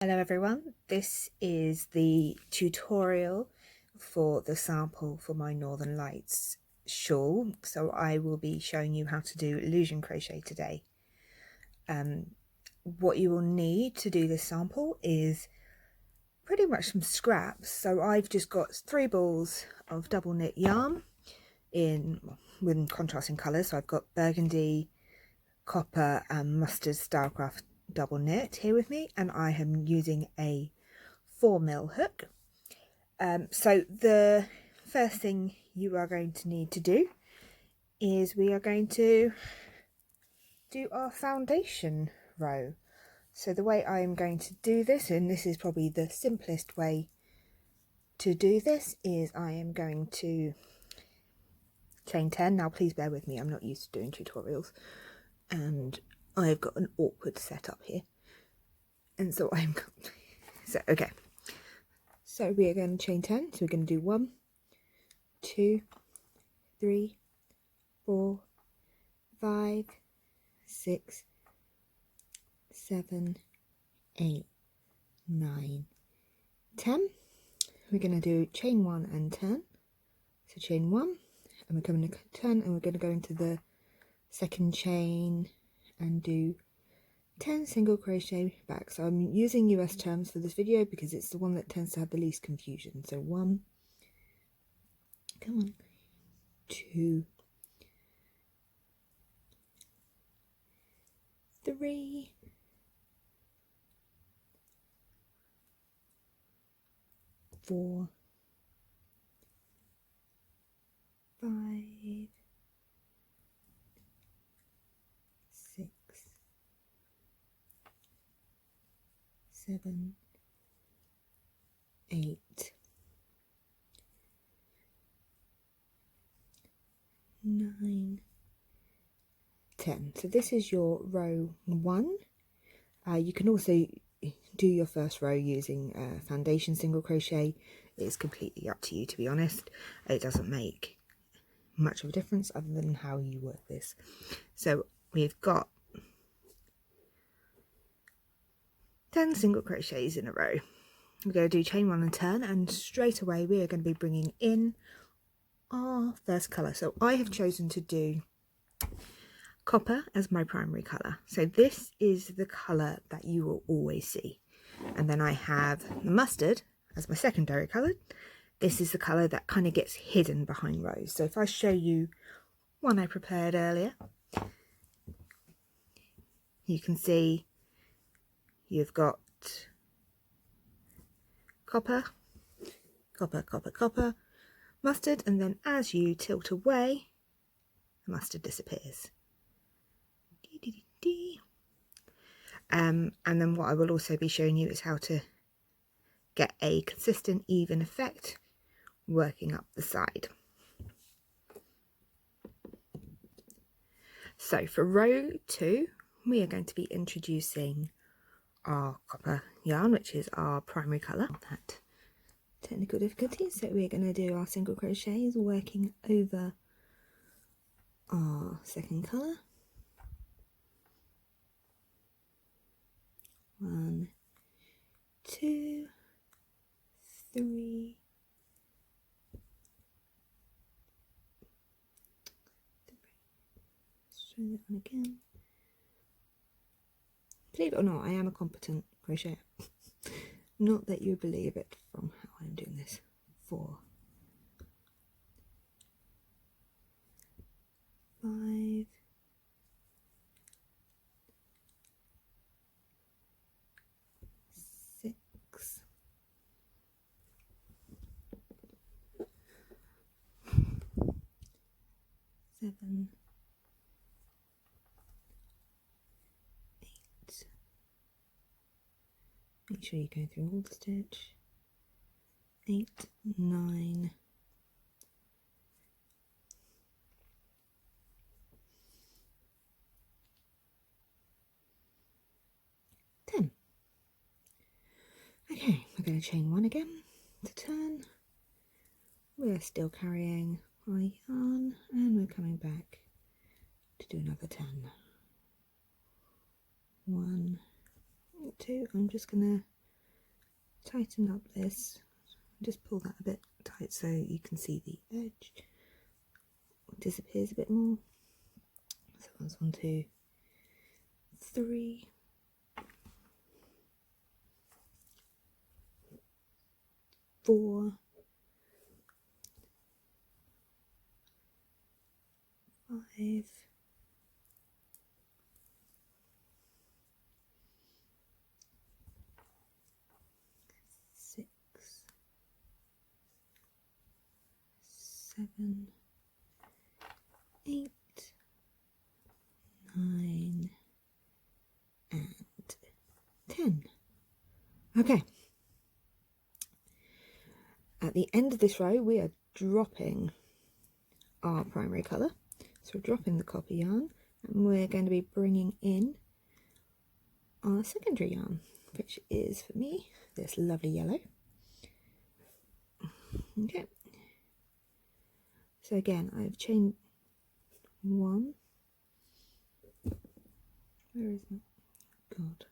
Hello everyone, this is the tutorial for the sample for my Northern Lights shawl. So I will be showing you how to do illusion crochet today. What you will need to do this sample is pretty much some scraps. So I've just got 3 balls of double knit yarn with contrasting colours. So I've got burgundy, copper and mustard Stylecraft double knit here with me, and I am using a 4mm hook. So the first thing you are going to need to do is we are going to do our foundation row. So the way I am going to do this, and this is probably the simplest way to do this, is I am going to chain 10. Now please bear with me, I'm not used to doing tutorials and I've got an awkward setup here, and so okay, so we are going to chain 10. So we're going to do 1, 2, 3, 4, 5, 6, 7, 8, 9, 10. We're going to do chain 1 and turn. So chain 1, and we're going to turn, and we're going to go into the second chain and do 10 single crochet back. So I'm using US terms for this video because it's the one that tends to have the least confusion. So 1, come on, 2, 3, 4, 5, 6, 7, 8, 9, 10. So this is your row 1. You can also do your first row using foundation single crochet. It's completely up to you, to be honest. It doesn't make much of a difference other than how you work this. So we've got 10 single crochets in a row. We're going to do chain 1 and turn, and straight away we are going to be bringing in our first colour. So I have chosen to do copper as my primary colour. So this is the colour that you will always see. And then I have the mustard as my secondary colour. This is the colour that kind of gets hidden behind rows. So if I show you one I prepared earlier, you can see you've got copper, copper, copper, copper, mustard, and then as you tilt away, the mustard disappears. And then what I will also be showing you is how to get a consistent, even effect working up the side. So for row 2, we are going to be introducing our copper yarn, which is our primary colour. That technical difficulty. So we're going to do our single crochets working over our second colour. 1, 2, 3, 3. Let's try that one again. Believe it or not, I am a competent crocheter. Not that you believe it from how I'm doing this. 4, 5, 6, 7, 8. Make sure you go through all the stitch. 8, 9, 10. Okay, we're going to chain 1 again to turn. We're still carrying our yarn, and we're coming back to do another 10. 1, 2. I'm just going to tighten up this, just pull that a bit tight so you can see the edge disappears a bit more. So that's 1, 2, 3, 4, 5, 6, 7, 8, 9, and 10. Okay. At the end of this row, we are dropping our primary colour. So we're dropping the copper yarn, and we're going to be bringing in our secondary yarn, which is, for me, this lovely yellow. Okay. So again, I've chained 1. Where is my... God.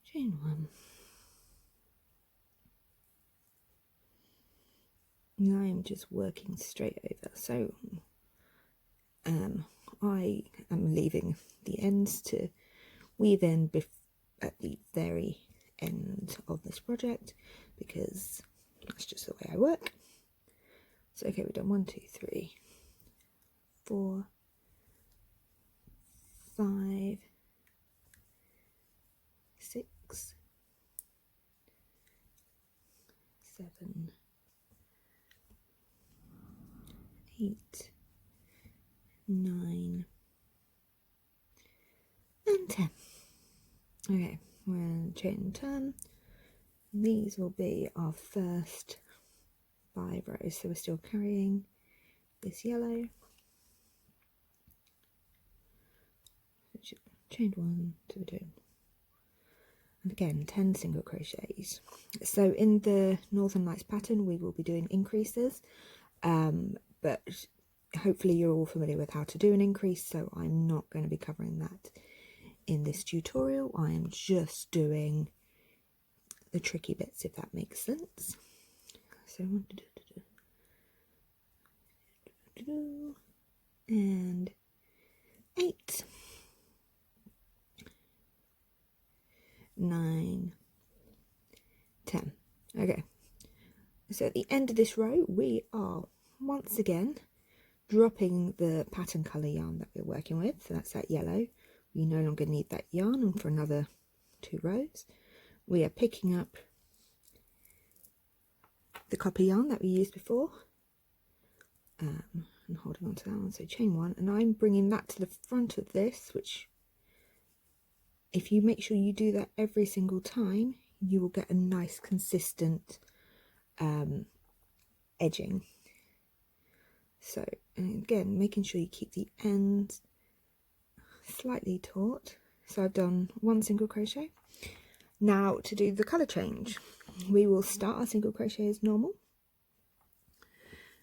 Chain 1. And I'm just working straight over. So I am leaving the ends to weave in at the very end of this project, because that's just the way I work. So okay, we've done 1, 2, 3, 4, 5, 6, 7, 8, 9, and 10. Okay, we're going to chain and turn. These will be our first 5 rows. So we're still carrying this yellow. Chain 1, 2, 2. And again, 10 single crochets. So in the Northern Lights pattern, we will be doing increases, but hopefully you're all familiar with how to do an increase, so I'm not going to be covering that in this tutorial. I am just doing the tricky bits, if that makes sense. So and 8, 9, 10. Okay, so at the end of this row, we are once again dropping the pattern colour yarn that we're working with. So that's that yellow. We no longer need that yarn, and for another 2 rows we are picking up the copper yarn that we used before and holding on to that one. So chain 1, and I'm bringing that to the front of this, which, if you make sure you do that every single time, you will get a nice consistent edging. So, and again, making sure you keep the ends slightly taut. So I've done 1 single crochet. Now to do the colour change, we will start our single crochet as normal.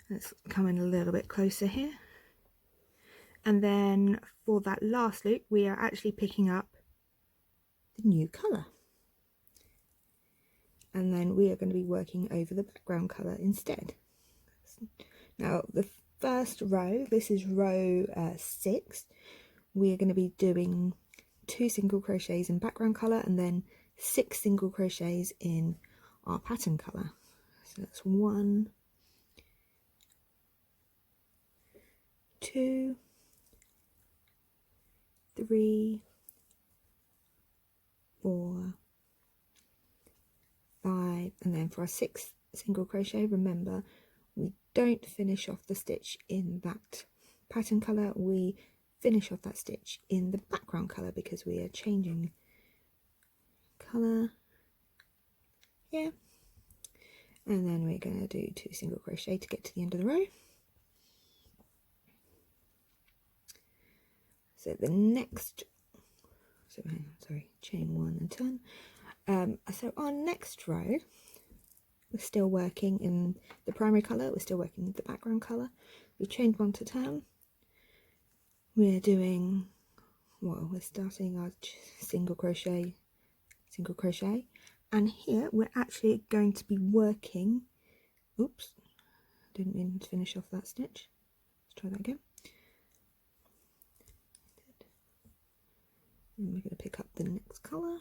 Let's come in a little bit closer here. And then for that last loop, we are actually picking up the new colour. And then we are going to be working over the background colour instead. Now the first row, this is row 6, we are going to be doing 2 single crochets in background colour and then 6 single crochets in our pattern colour. So that's 1, 2, 3, 4, 5, and then for our 6th single crochet, remember, we don't finish off the stitch in that pattern colour, we finish off that stitch in the background colour, because we are changing colour here. And then we're going to do 2 single crochet to get to the end of the row. So the next, chain 1 and turn. So our next row, we're still working in the primary colour, we're still working in the background colour. We've chained 1 to turn. We're doing, well, we're starting our single crochet, And here we're actually going to be working, oops, didn't mean to finish off that stitch. Let's try that again. And we're going to pick up the next colour.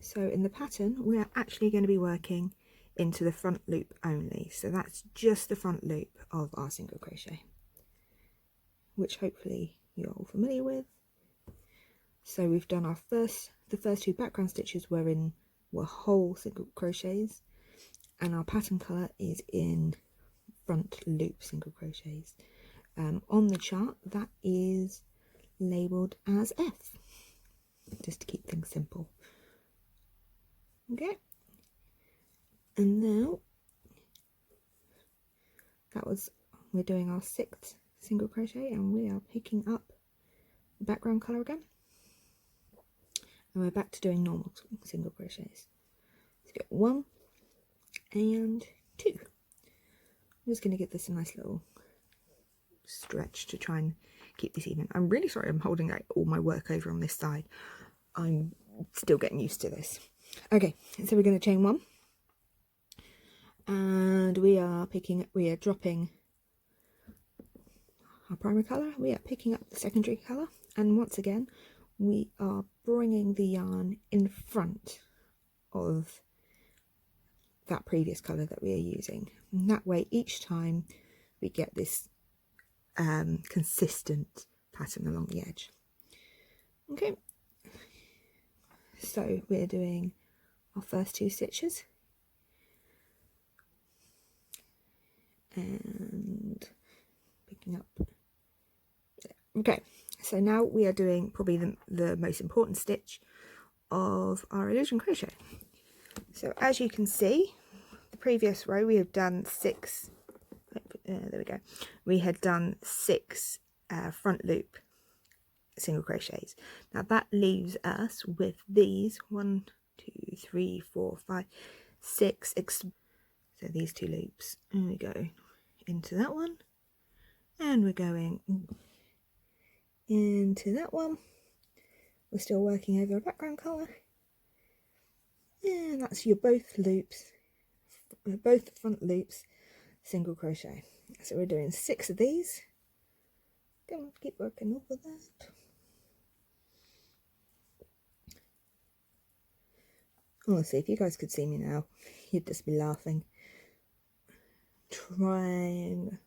So in the pattern, we're actually going to be working into the front loop only. So that's just the front loop of our single crochet, which hopefully you're all familiar with. So we've done our the first two background stitches were whole single crochets, and our pattern colour is in front loop single crochets. On the chart, that is labelled as F, just to keep things simple. Okay, and now we're doing our 6th single crochet, and we are picking up the background colour again, and we're back to doing normal single crochets. Let's get 1 and 2. I'm just going to give this a nice little stretch to try and keep this even. I'm really sorry I'm holding all my work over on this side. I'm still getting used to this. Okay, so we're going to chain 1, and we are dropping our primary colour, we are picking up the secondary colour, and once again we are bringing the yarn in front of that previous colour that we are using. And that way each time we get this consistent pattern along the edge. Okay, so we're doing our first 2 stitches and picking up. Okay, so now we are doing probably the most important stitch of our illusion crochet. So as you can see, the previous row we have done 6, there we go, we had done 6 front loop single crochets. Now that leaves us with these 1, 2, 3, 4, 5, 6, so these 2 loops, and we go into that one, and we're going into that one. We're still working over a background colour, and that's your both front loops single crochet. So we're doing 6 of these. Come on, keep working over that. Honestly, if you guys could see me now, you'd just be laughing, trying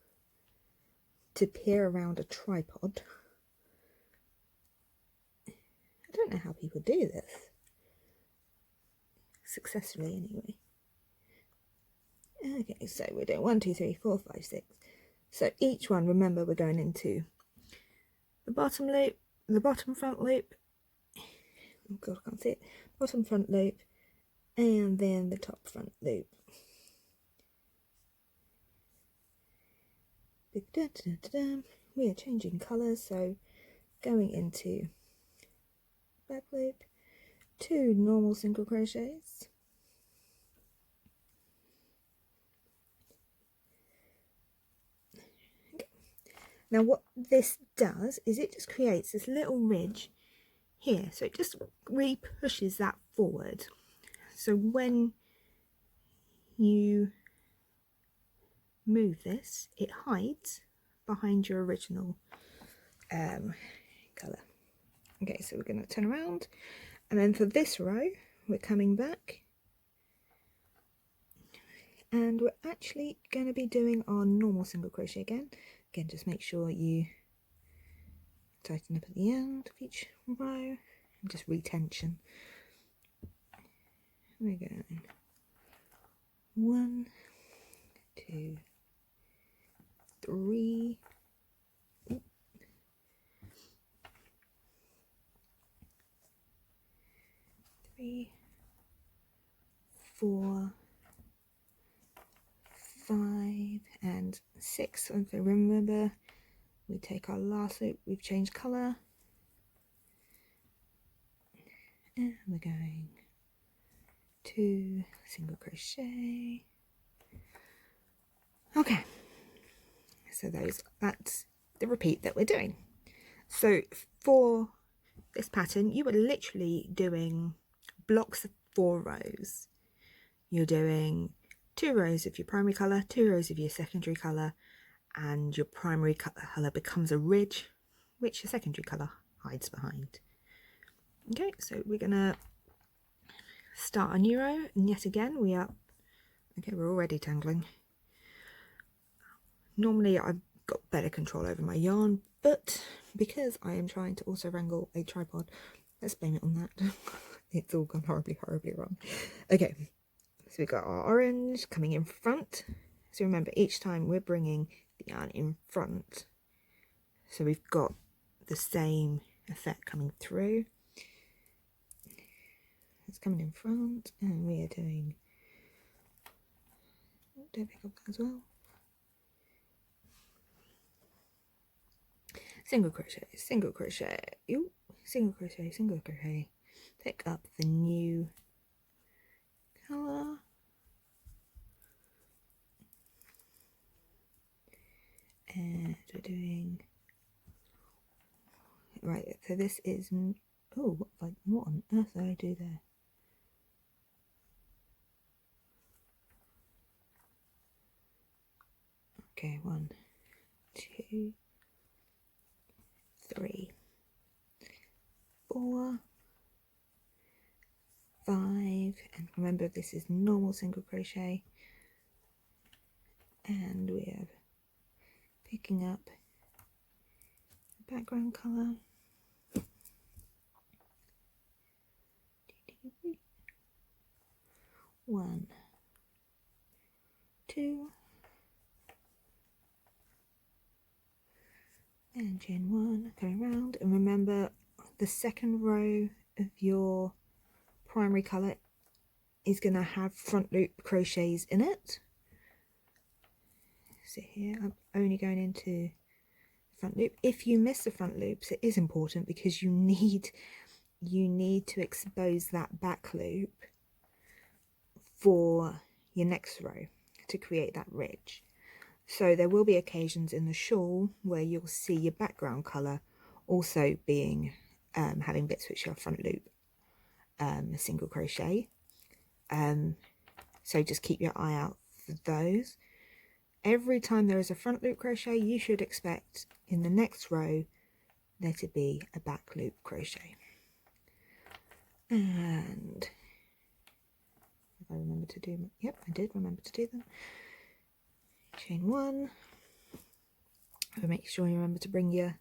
to peer around a tripod. I don't know how people do this successfully anyway. Okay, so we're doing 1, 2, 3, 4, 5, 6. So each one, remember, we're going into the bottom loop, the bottom front loop, oh god, I can't see it, bottom front loop, and then the top front loop. We are changing colours, so going into back loop, 2 normal single crochets, okay. Now what this does is it just creates this little ridge here, so it just really pushes that forward, so when you move this, it hides behind your original colour. Okay, so we're going to turn around, and then for this row we're coming back, and we're actually going to be doing our normal single crochet again. Just make sure you tighten up at the end of each row, and just retension. We're going 1, 2, 3, 4, 5, and 6. And so remember, we take our last loop, we've changed colour, and we're going 2 single crochet. Okay, so that's the repeat that we're doing. So for this pattern, you are literally doing blocks of 4 rows. You're doing 2 rows of your primary colour, 2 rows of your secondary colour, and your primary colour becomes a ridge which your secondary colour hides behind. Okay, so we're gonna start a new row, and yet again we are, okay, we're already tangling. Normally I've got better control over my yarn, but because I am trying to also wrangle a tripod, let's blame it on that. It's all gone horribly wrong. Okay, so we've got our orange coming in front. So remember, each time we're bringing the yarn in front, so we've got the same effect coming through. It's coming in front, and we are doing, don't pick up that as well, single crochet, single crochet, ooh, single crochet, single crochet, pick up the new colour, and we're doing, right, so this is, oh, what on earth did I do there? Okay, 1, 2, 3, 4, 5, and remember this is normal single crochet, and we are picking up the background colour. 1, 2, and chain 1, coming round, and remember the second row of your primary colour is going to have front loop crochets in it. So here I'm only going into front loop. If you miss the front loops, it is important because you need to expose that back loop for your next row to create that ridge. So there will be occasions in the shawl where you'll see your background colour also being having bits which are front loop single crochet. So just keep your eye out for those. Every time there is a front loop crochet, you should expect in the next row there to be a back loop crochet. And if I remember to do, yep, I did remember to do them. Chain 1. Make sure you remember to bring your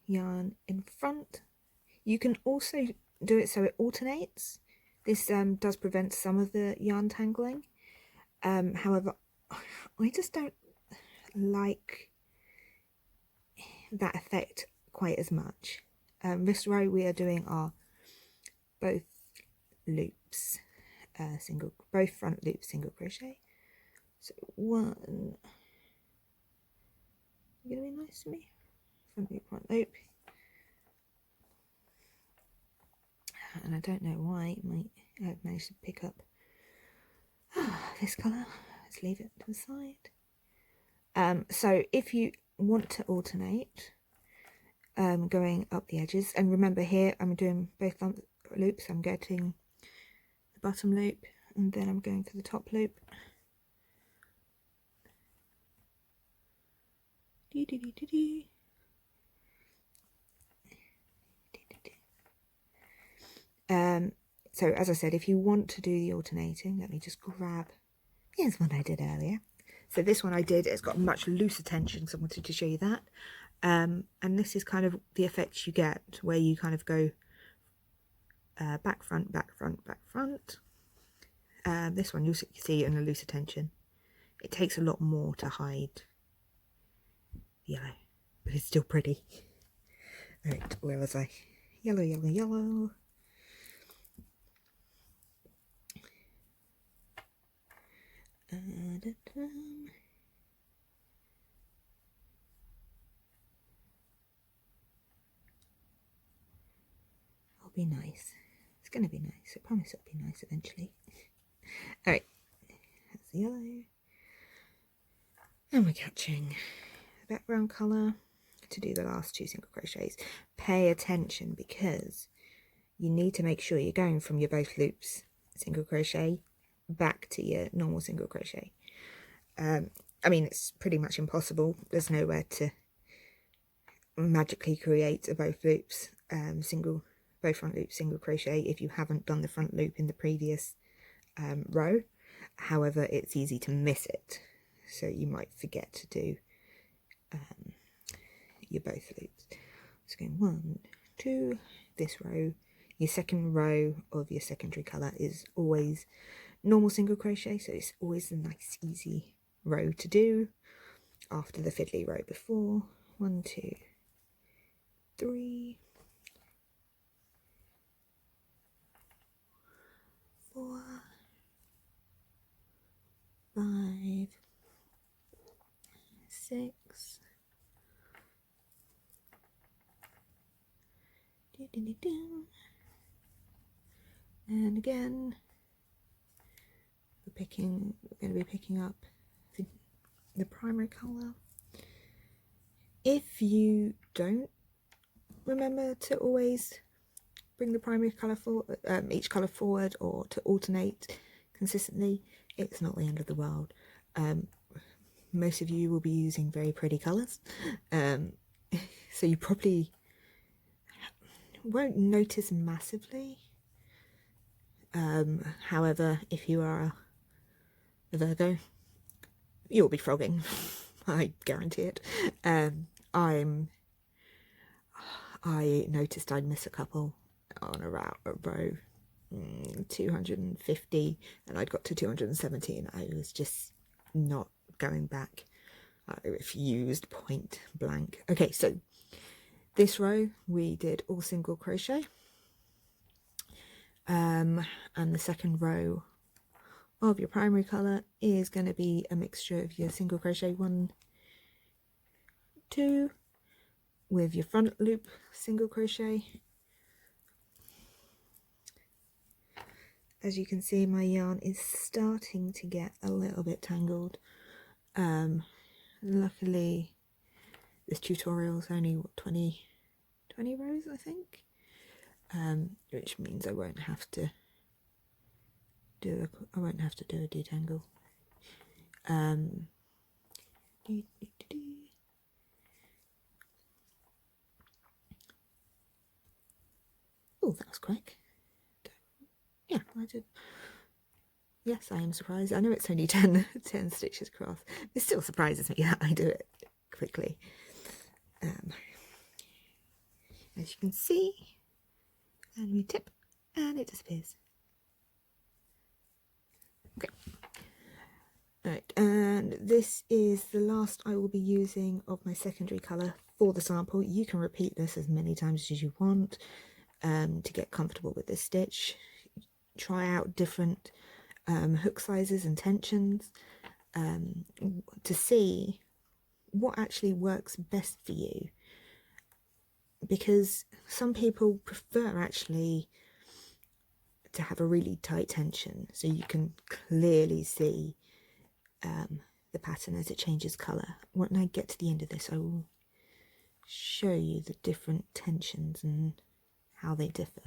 yarn in front. You can also do it so it alternates. This does prevent some of the yarn tangling. However, I just don't like that effect quite as much. This row we are doing are both loops, both front loops single crochet. So 1, you're gonna be nice to me. Front loop, and I don't know why I've managed to pick up this colour. Let's leave it to the side. So if you want to alternate going up the edges, and remember here I'm doing both loops. I'm getting the bottom loop and then I'm going for the top loop. So as I said, if you want to do the alternating, let me just grab, here's one I did earlier. So this one I did, it's got much looser tension, so I wanted to show you that. And this is kind of the effect you get where you kind of go back, front, back, front, back, front. This one you'll see in a looser tension. It takes a lot more to hide yellow, but it's still pretty. Right, where was I? Yellow, yellow, yellow. It'll be nice. It's going to be nice. I promise it'll be nice eventually. Alright, that's the yellow. And we're catching the background colour to do the last 2 single crochets. Pay attention because you need to make sure you're going from your both loops single crochet back to your normal single crochet. I mean, it's pretty much impossible. There's nowhere to magically create a both loops both front loops single crochet if you haven't done the front loop in the previous row. However, it's easy to miss it, so you might forget to do your both loops. So going 1, 2, this row, your second row of your secondary colour is always normal single crochet, so it's always a nice easy row to do after the fiddly row before. 1, 2, 3, 4, 5, 6, and again we're going to be picking up the primary colour. If you don't remember to always bring the primary colour forward, each colour forward, or to alternate consistently, it's not the end of the world. Most of you will be using very pretty colours, so you probably won't notice massively. However, if you are a Virgo, you'll be frogging. I guarantee it. I noticed I'd miss a couple on a row 250, and I'd got to 270 and I was just not going back. I refused point blank. Okay, so this row we did all single crochet, and the second row of your primary colour is going to be a mixture of your single crochet 1, 2 with your front loop single crochet. As you can see, my yarn is starting to get a little bit tangled. Luckily this tutorial is only what, 20 rows, I think, which means I won't have to do a detangle. Oh, that was quick. Yeah, I did. Yes, I am surprised. I know it's only 10 stitches across. It still surprises me that I do it quickly. As you can see, and we tip, and it disappears. Okay. Right, and this is the last I will be using of my secondary colour for the sample. You can repeat this as many times as you want to get comfortable with this stitch. Try out different hook sizes and tensions to see what actually works best for you, because some people prefer actually to have a really tight tension so you can clearly see the pattern as it changes colour. When I get to the end of this, I will show you the different tensions and how they differ.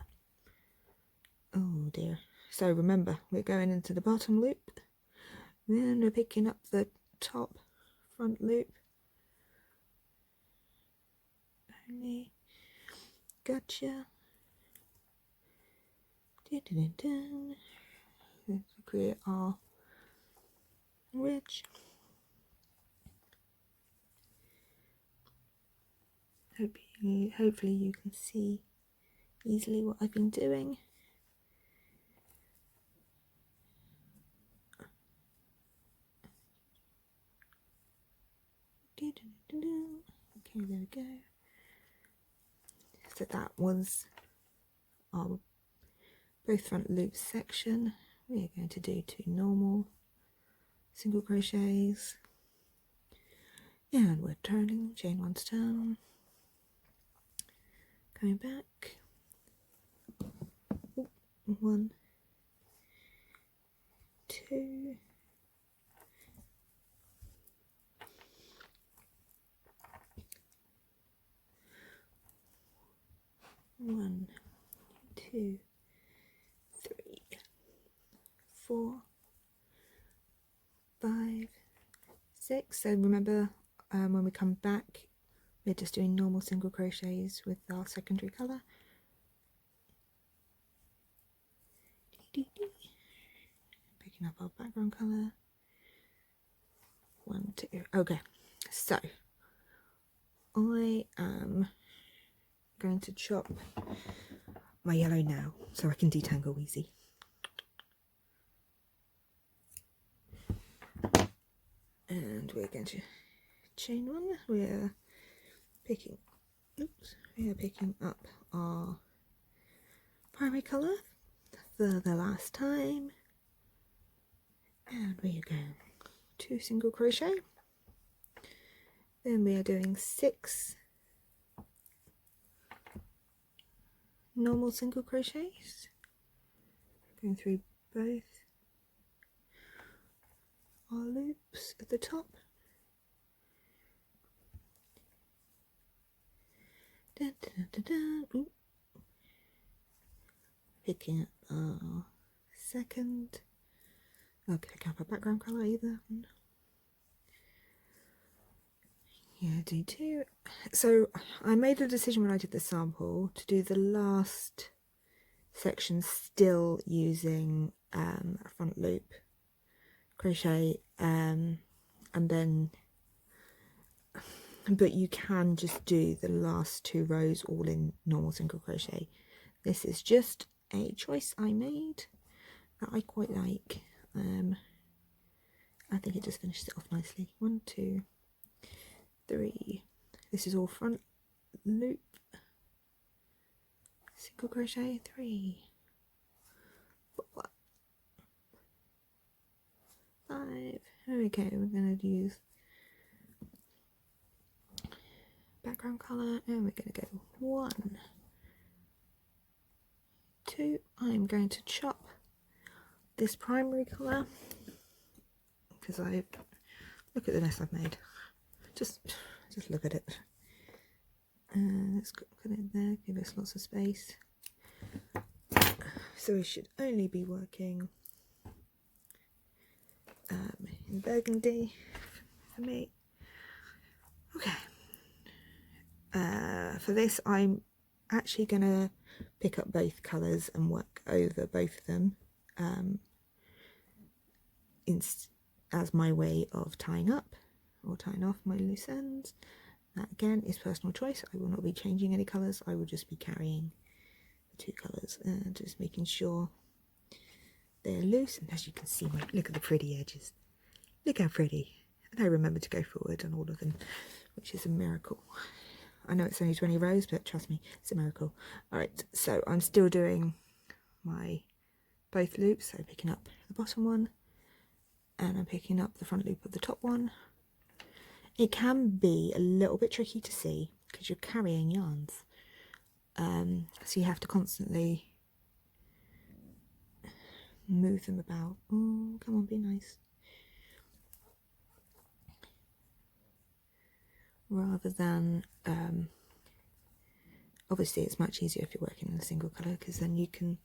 Oh dear. So remember, we're going into the bottom loop, then we're picking up the top front loop. Only gotcha. Let's create our ridge. Hopefully you can see easily what I've been doing. Okay, there we go. So that was our both front loops section. We are going to do 2 normal single crochets, and we're turning, chain 1 to turn, coming back, 1, 2, 1, 2, 2, 3, 4, 5, 6. So remember, when we come back, we're just doing normal single crochets with our secondary colour. Picking up our background colour. 1, 2. Okay, so I am going to chop my yellow now so I can detangle easy. And we're going to chain 1. We're picking up our primary colour for the last time, and we are going 2 single crochet. Then we are doing 6 normal single crochets, going through both our loops at the top. Dun, dun, dun, dun, dun. Picking up our second. I'll pick up a background colour either. Yeah, do 2. So I made a decision when I did the sample to do the last section still using a front loop crochet, and then, but you can just do the last 2 rows all in normal single crochet. This is just a choice I made that I quite like. I think it just finishes it off nicely. 1, 2, 3. This is all front loop single crochet. 3, 4, 5. Okay, we're going to use background colour, and we're going to go 1, 2. I'm going to chop this primary colour because look at the mess I've made. Just look at it. Let's put it there, give us lots of space. So we should only be working in burgundy for me. Okay. For this, I'm actually going to pick up both colours and work over both of them as my way of tying up or tying off my loose ends. That again is personal choice. I will not be changing any colours. I will just be carrying the 2 colours and just making sure they're loose. And as you can see, look at the pretty edges. Look how pretty. And I remember to go forward on all of them, which is a miracle. I know it's only 20 rows, but trust me, it's a miracle. Alright, so I'm still doing my both loops. So picking up the bottom one, and I'm picking up the front loop of the top one. It can be a little bit tricky to see because you're carrying yarns, so you have to constantly move them about. Oh, come on, be nice. Rather than, obviously it's much easier if you're working in a single colour because then you can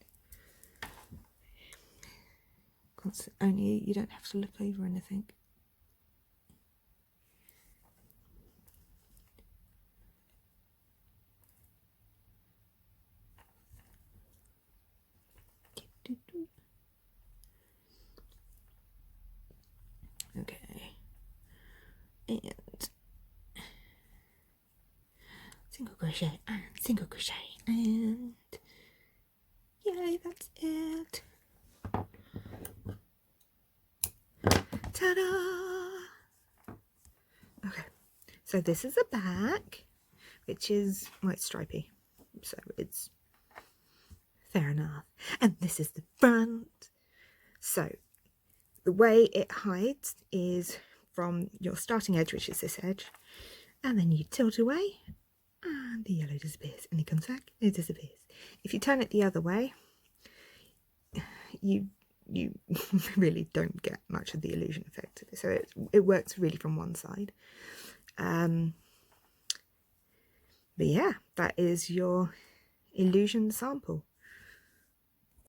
you don't have to look over anything. Okay, and single crochet and single crochet, and yay, that's it. Ta-da! Okay, so this is the back, which is, well, it's stripy, so it's fair enough. And this is the front. So the way it hides is from your starting edge, which is this edge, and then you tilt away and the yellow disappears, and it comes back and it disappears. If you turn it the other way, you really don't get much of the illusion effect. So it works really from one side. But yeah, that is your illusion sample.